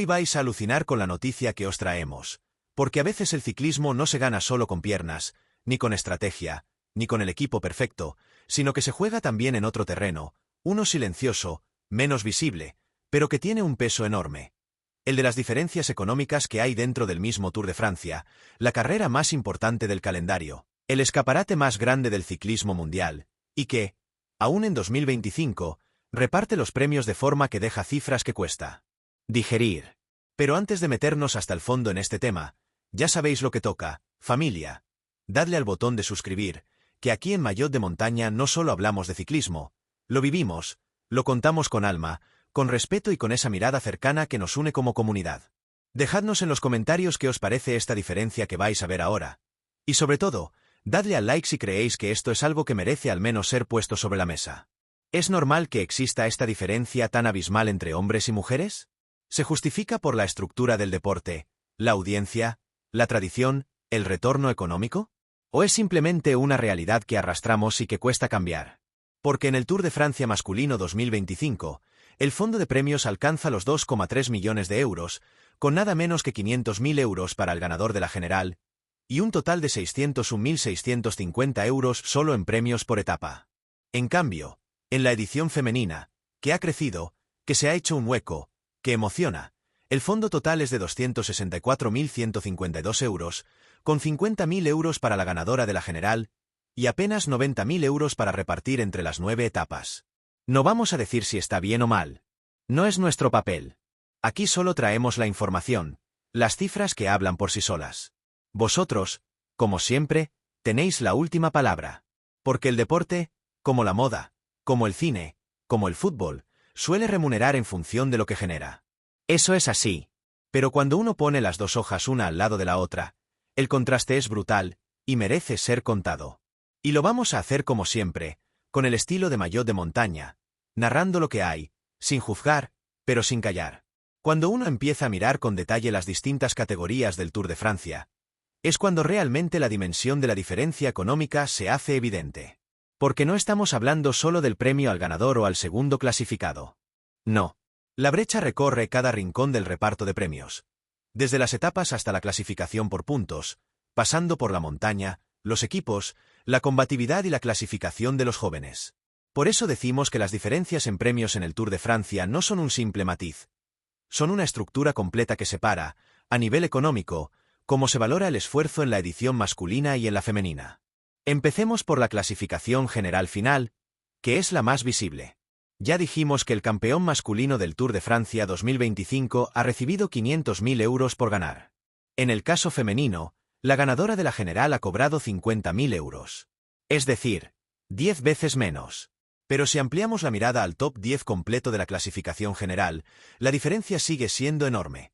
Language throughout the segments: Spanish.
Hoy vais a alucinar con la noticia que os traemos, porque a veces el ciclismo no se gana solo con piernas, ni con estrategia, ni con el equipo perfecto, sino que se juega también en otro terreno, uno silencioso, menos visible, pero que tiene un peso enorme. El de las diferencias económicas que hay dentro del mismo Tour de Francia, la carrera más importante del calendario, el escaparate más grande del ciclismo mundial, y que, aún en 2025, reparte los premios de forma que deja cifras que cuesta digerir. Pero antes de meternos hasta el fondo en este tema, ya sabéis lo que toca, familia. Dadle al botón de suscribir, que aquí en Maillot de Montaña no solo hablamos de ciclismo, lo vivimos, lo contamos con alma, con respeto y con esa mirada cercana que nos une como comunidad. Dejadnos en los comentarios qué os parece esta diferencia que vais a ver ahora. Y sobre todo, dadle al like si creéis que esto es algo que merece al menos ser puesto sobre la mesa. ¿Es normal que exista esta diferencia tan abismal entre hombres y mujeres? ¿Se justifica por la estructura del deporte, la audiencia, la tradición, el retorno económico? ¿O es simplemente una realidad que arrastramos y que cuesta cambiar? Porque en el Tour de Francia masculino 2025, el fondo de premios alcanza los 2,3 millones de euros, con nada menos que 500.000 euros para el ganador de la general, y un total de 601.650 euros solo en premios por etapa. En cambio, en la edición femenina, que ha crecido, que se ha hecho un hueco, que emociona, el fondo total es de 264.152 euros, con 50.000 euros para la ganadora de la general, y apenas 90.000 euros para repartir entre las 9 etapas. No vamos a decir si está bien o mal. No es nuestro papel. Aquí solo traemos la información, las cifras que hablan por sí solas. Vosotros, como siempre, tenéis la última palabra. Porque el deporte, como la moda, como el cine, como el fútbol, suele remunerar en función de lo que genera. Eso es así. Pero cuando uno pone las dos hojas una al lado de la otra, el contraste es brutal, y merece ser contado. Y lo vamos a hacer como siempre, con el estilo de Maillot de Montaña, narrando lo que hay, sin juzgar, pero sin callar. Cuando uno empieza a mirar con detalle las distintas categorías del Tour de Francia, es cuando realmente la dimensión de la diferencia económica se hace evidente. Porque no estamos hablando solo del premio al ganador o al segundo clasificado. No. La brecha recorre cada rincón del reparto de premios. Desde las etapas hasta la clasificación por puntos, pasando por la montaña, los equipos, la combatividad y la clasificación de los jóvenes. Por eso decimos que las diferencias en premios en el Tour de Francia no son un simple matiz. Son una estructura completa que separa, a nivel económico, cómo se valora el esfuerzo en la edición masculina y en la femenina. Empecemos por la clasificación general final, que es la más visible. Ya dijimos que el campeón masculino del Tour de Francia 2025 ha recibido 500.000 euros por ganar. En el caso femenino, la ganadora de la general ha cobrado 50.000 euros. Es decir, 10 veces menos. Pero si ampliamos la mirada al top 10 completo de la clasificación general, la diferencia sigue siendo enorme.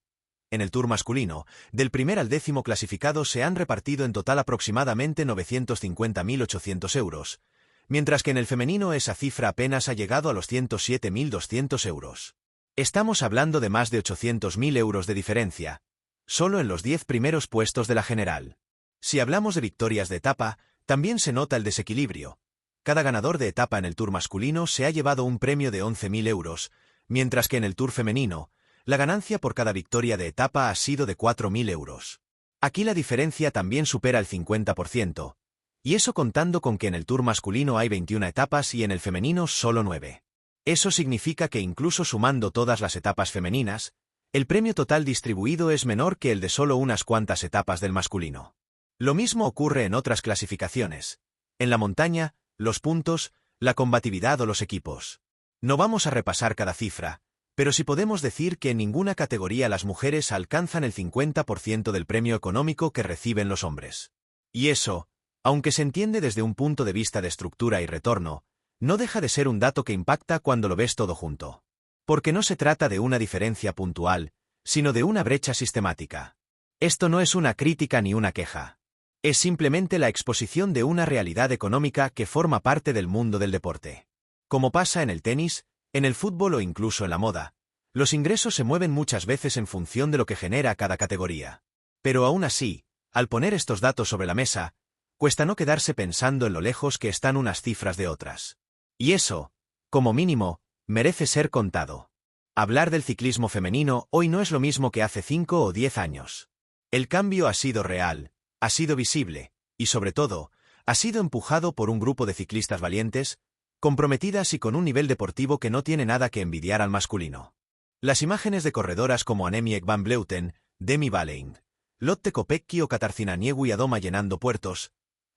En el Tour masculino, del primer al 10º clasificado se han repartido en total aproximadamente 950.800 euros, mientras que en el femenino esa cifra apenas ha llegado a los 107.200 euros. Estamos hablando de más de 800.000 euros de diferencia, solo en los 10 primeros puestos de la general. Si hablamos de victorias de etapa, también se nota el desequilibrio. Cada ganador de etapa en el Tour masculino se ha llevado un premio de 11.000 euros, mientras que en el Tour femenino, la ganancia por cada victoria de etapa ha sido de 4.000 euros. Aquí la diferencia también supera el 50%, y eso contando con que en el Tour masculino hay 21 etapas y en el femenino solo 9. Eso significa que incluso sumando todas las etapas femeninas, el premio total distribuido es menor que el de solo unas cuantas etapas del masculino. Lo mismo ocurre en otras clasificaciones. En la montaña, los puntos, la combatividad o los equipos. No vamos a repasar cada cifra, pero sí podemos decir que en ninguna categoría las mujeres alcanzan el 50% del premio económico que reciben los hombres. Y eso, aunque se entiende desde un punto de vista de estructura y retorno, no deja de ser un dato que impacta cuando lo ves todo junto. Porque no se trata de una diferencia puntual, sino de una brecha sistemática. Esto no es una crítica ni una queja. Es simplemente la exposición de una realidad económica que forma parte del mundo del deporte. Como pasa en el tenis, en el fútbol o incluso en la moda, los ingresos se mueven muchas veces en función de lo que genera cada categoría. Pero aún así, al poner estos datos sobre la mesa, cuesta no quedarse pensando en lo lejos que están unas cifras de otras. Y eso, como mínimo, merece ser contado. Hablar del ciclismo femenino hoy no es lo mismo que hace 5 o 10 años. El cambio ha sido real, ha sido visible, y sobre todo, ha sido empujado por un grupo de ciclistas valientes, comprometidas y con un nivel deportivo que no tiene nada que envidiar al masculino. Las imágenes de corredoras como Annemiek van Vleuten, Demi Vollering, Lotte Kopecky o Katarzyna Niewiadoma llenando puertos,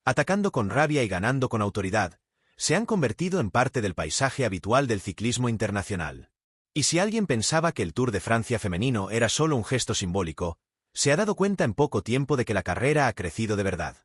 atacando con rabia y ganando con autoridad, se han convertido en parte del paisaje habitual del ciclismo internacional. Y si alguien pensaba que el Tour de Francia femenino era solo un gesto simbólico, se ha dado cuenta en poco tiempo de que la carrera ha crecido de verdad.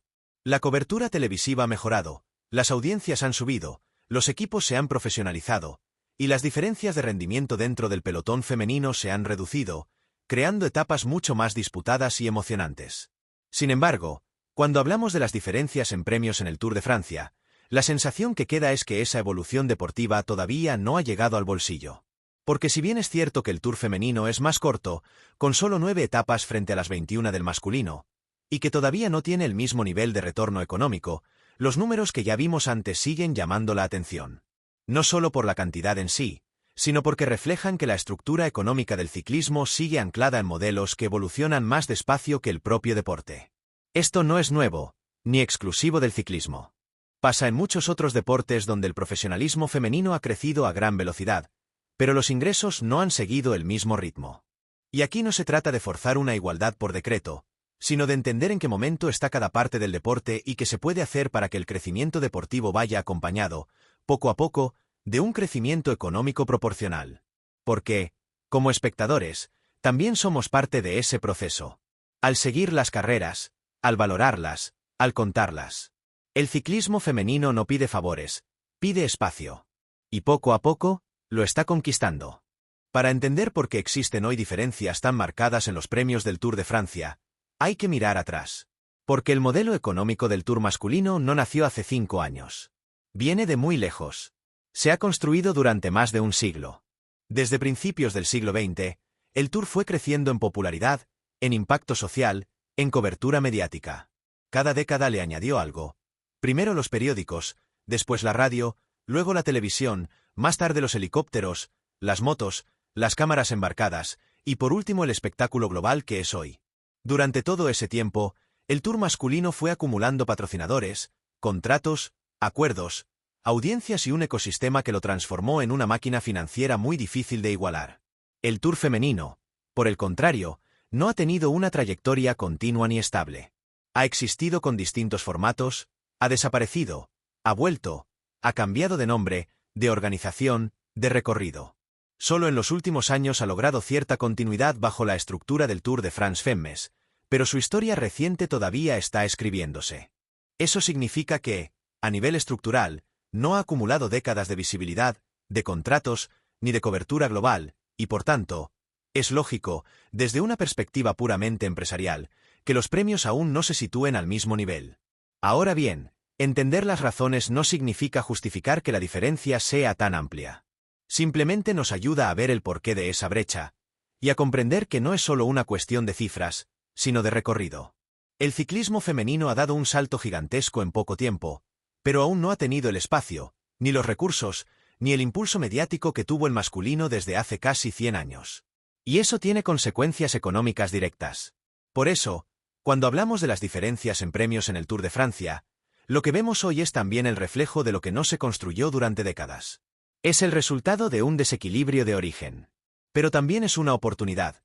La cobertura televisiva ha mejorado, las audiencias han subido, los equipos se han profesionalizado, y las diferencias de rendimiento dentro del pelotón femenino se han reducido, creando etapas mucho más disputadas y emocionantes. Sin embargo, cuando hablamos de las diferencias en premios en el Tour de Francia, la sensación que queda es que esa evolución deportiva todavía no ha llegado al bolsillo. Porque si bien es cierto que el Tour femenino es más corto, con solo 9 etapas frente a las 21 del masculino, y que todavía no tiene el mismo nivel de retorno económico, los números que ya vimos antes siguen llamando la atención. No solo por la cantidad en sí, sino porque reflejan que la estructura económica del ciclismo sigue anclada en modelos que evolucionan más despacio que el propio deporte. Esto no es nuevo, ni exclusivo del ciclismo. Pasa en muchos otros deportes donde el profesionalismo femenino ha crecido a gran velocidad, pero los ingresos no han seguido el mismo ritmo. Y aquí no se trata de forzar una igualdad por decreto, sino de entender en qué momento está cada parte del deporte y qué se puede hacer para que el crecimiento deportivo vaya acompañado, poco a poco, de un crecimiento económico proporcional. Porque, como espectadores, también somos parte de ese proceso. Al seguir las carreras, al valorarlas, al contarlas. El ciclismo femenino no pide favores, pide espacio. Y poco a poco, lo está conquistando. Para entender por qué existen hoy diferencias tan marcadas en los premios del Tour de Francia, hay que mirar atrás. Porque el modelo económico del Tour masculino no nació hace 5 años. Viene de muy lejos. Se ha construido durante más de un siglo. Desde principios del siglo XX, el Tour fue creciendo en popularidad, en impacto social, en cobertura mediática. Cada década le añadió algo. Primero los periódicos, después la radio, luego la televisión, más tarde los helicópteros, las motos, las cámaras embarcadas, y por último el espectáculo global que es hoy. Durante todo ese tiempo, el Tour masculino fue acumulando patrocinadores, contratos, acuerdos, audiencias y un ecosistema que lo transformó en una máquina financiera muy difícil de igualar. El Tour femenino, por el contrario, no ha tenido una trayectoria continua ni estable. Ha existido con distintos formatos, ha desaparecido, ha vuelto, ha cambiado de nombre, de organización, de recorrido. Solo en los últimos años ha logrado cierta continuidad bajo la estructura del Tour de France Femmes, pero su historia reciente todavía está escribiéndose. Eso significa que, a nivel estructural, no ha acumulado décadas de visibilidad, de contratos, ni de cobertura global, y por tanto, es lógico, desde una perspectiva puramente empresarial, que los premios aún no se sitúen al mismo nivel. Ahora bien, entender las razones no significa justificar que la diferencia sea tan amplia. Simplemente nos ayuda a ver el porqué de esa brecha, y a comprender que no es solo una cuestión de cifras, sino de recorrido. El ciclismo femenino ha dado un salto gigantesco en poco tiempo, pero aún no ha tenido el espacio, ni los recursos, ni el impulso mediático que tuvo el masculino desde hace casi 100 años. Y eso tiene consecuencias económicas directas. Por eso, cuando hablamos de las diferencias en premios en el Tour de Francia, lo que vemos hoy es también el reflejo de lo que no se construyó durante décadas. Es el resultado de un desequilibrio de origen. Pero también es una oportunidad.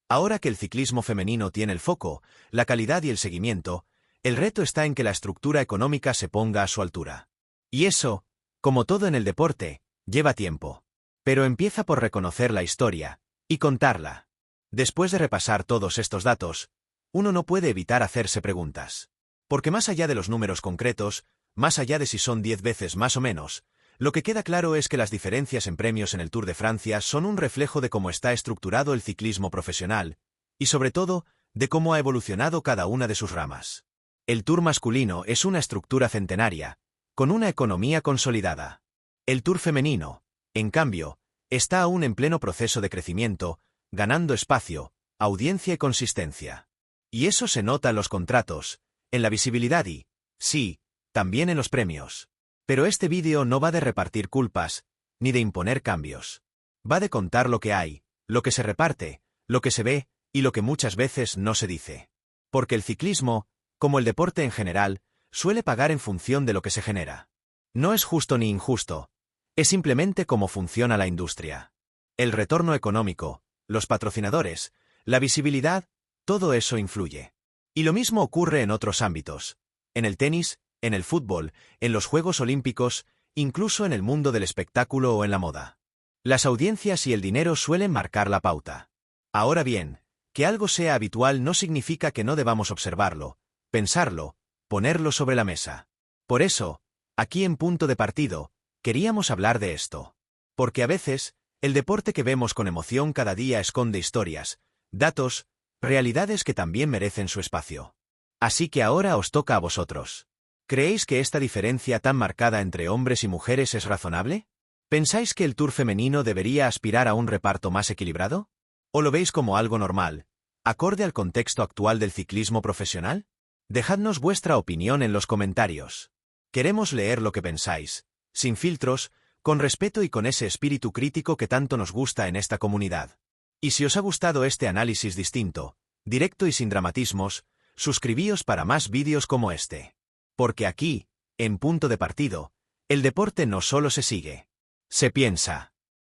Ahora que el ciclismo femenino tiene el foco, la calidad y el seguimiento, el reto está en que la estructura económica se ponga a su altura. Y eso, como todo en el deporte, lleva tiempo. Pero empieza por reconocer la historia y contarla. Después de repasar todos estos datos, uno no puede evitar hacerse preguntas. Porque más allá de los números concretos, más allá de si son 10 veces más o menos, lo que queda claro es que las diferencias en premios en el Tour de Francia son un reflejo de cómo está estructurado el ciclismo profesional, y sobre todo, de cómo ha evolucionado cada una de sus ramas. El Tour masculino es una estructura centenaria, con una economía consolidada. El Tour femenino, en cambio, está aún en pleno proceso de crecimiento, ganando espacio, audiencia y consistencia. Y eso se nota en los contratos, en la visibilidad y, sí, también en los premios. Pero este vídeo no va de repartir culpas, ni de imponer cambios. Va de contar lo que hay, lo que se reparte, lo que se ve, y lo que muchas veces no se dice. Porque el ciclismo, como el deporte en general, suele pagar en función de lo que se genera. No es justo ni injusto, es simplemente cómo funciona la industria. El retorno económico, los patrocinadores, la visibilidad, todo eso influye. Y lo mismo ocurre en otros ámbitos. En el tenis, en el fútbol, en los Juegos Olímpicos, incluso en el mundo del espectáculo o en la moda. Las audiencias y el dinero suelen marcar la pauta. Ahora bien, que algo sea habitual no significa que no debamos observarlo, pensarlo, ponerlo sobre la mesa. Por eso, aquí en Punto de Partido, queríamos hablar de esto. Porque a veces, el deporte que vemos con emoción cada día esconde historias, datos, realidades que también merecen su espacio. Así que ahora os toca a vosotros. ¿Creéis que esta diferencia tan marcada entre hombres y mujeres es razonable? ¿Pensáis que el Tour femenino debería aspirar a un reparto más equilibrado? ¿O lo veis como algo normal, acorde al contexto actual del ciclismo profesional? Dejadnos vuestra opinión en los comentarios. Queremos leer lo que pensáis, sin filtros, con respeto y con ese espíritu crítico que tanto nos gusta en esta comunidad. Y si os ha gustado este análisis distinto, directo y sin dramatismos, suscribíos para más vídeos como este. Porque aquí, en Punto de Partido, el deporte no solo se sigue, se piensa.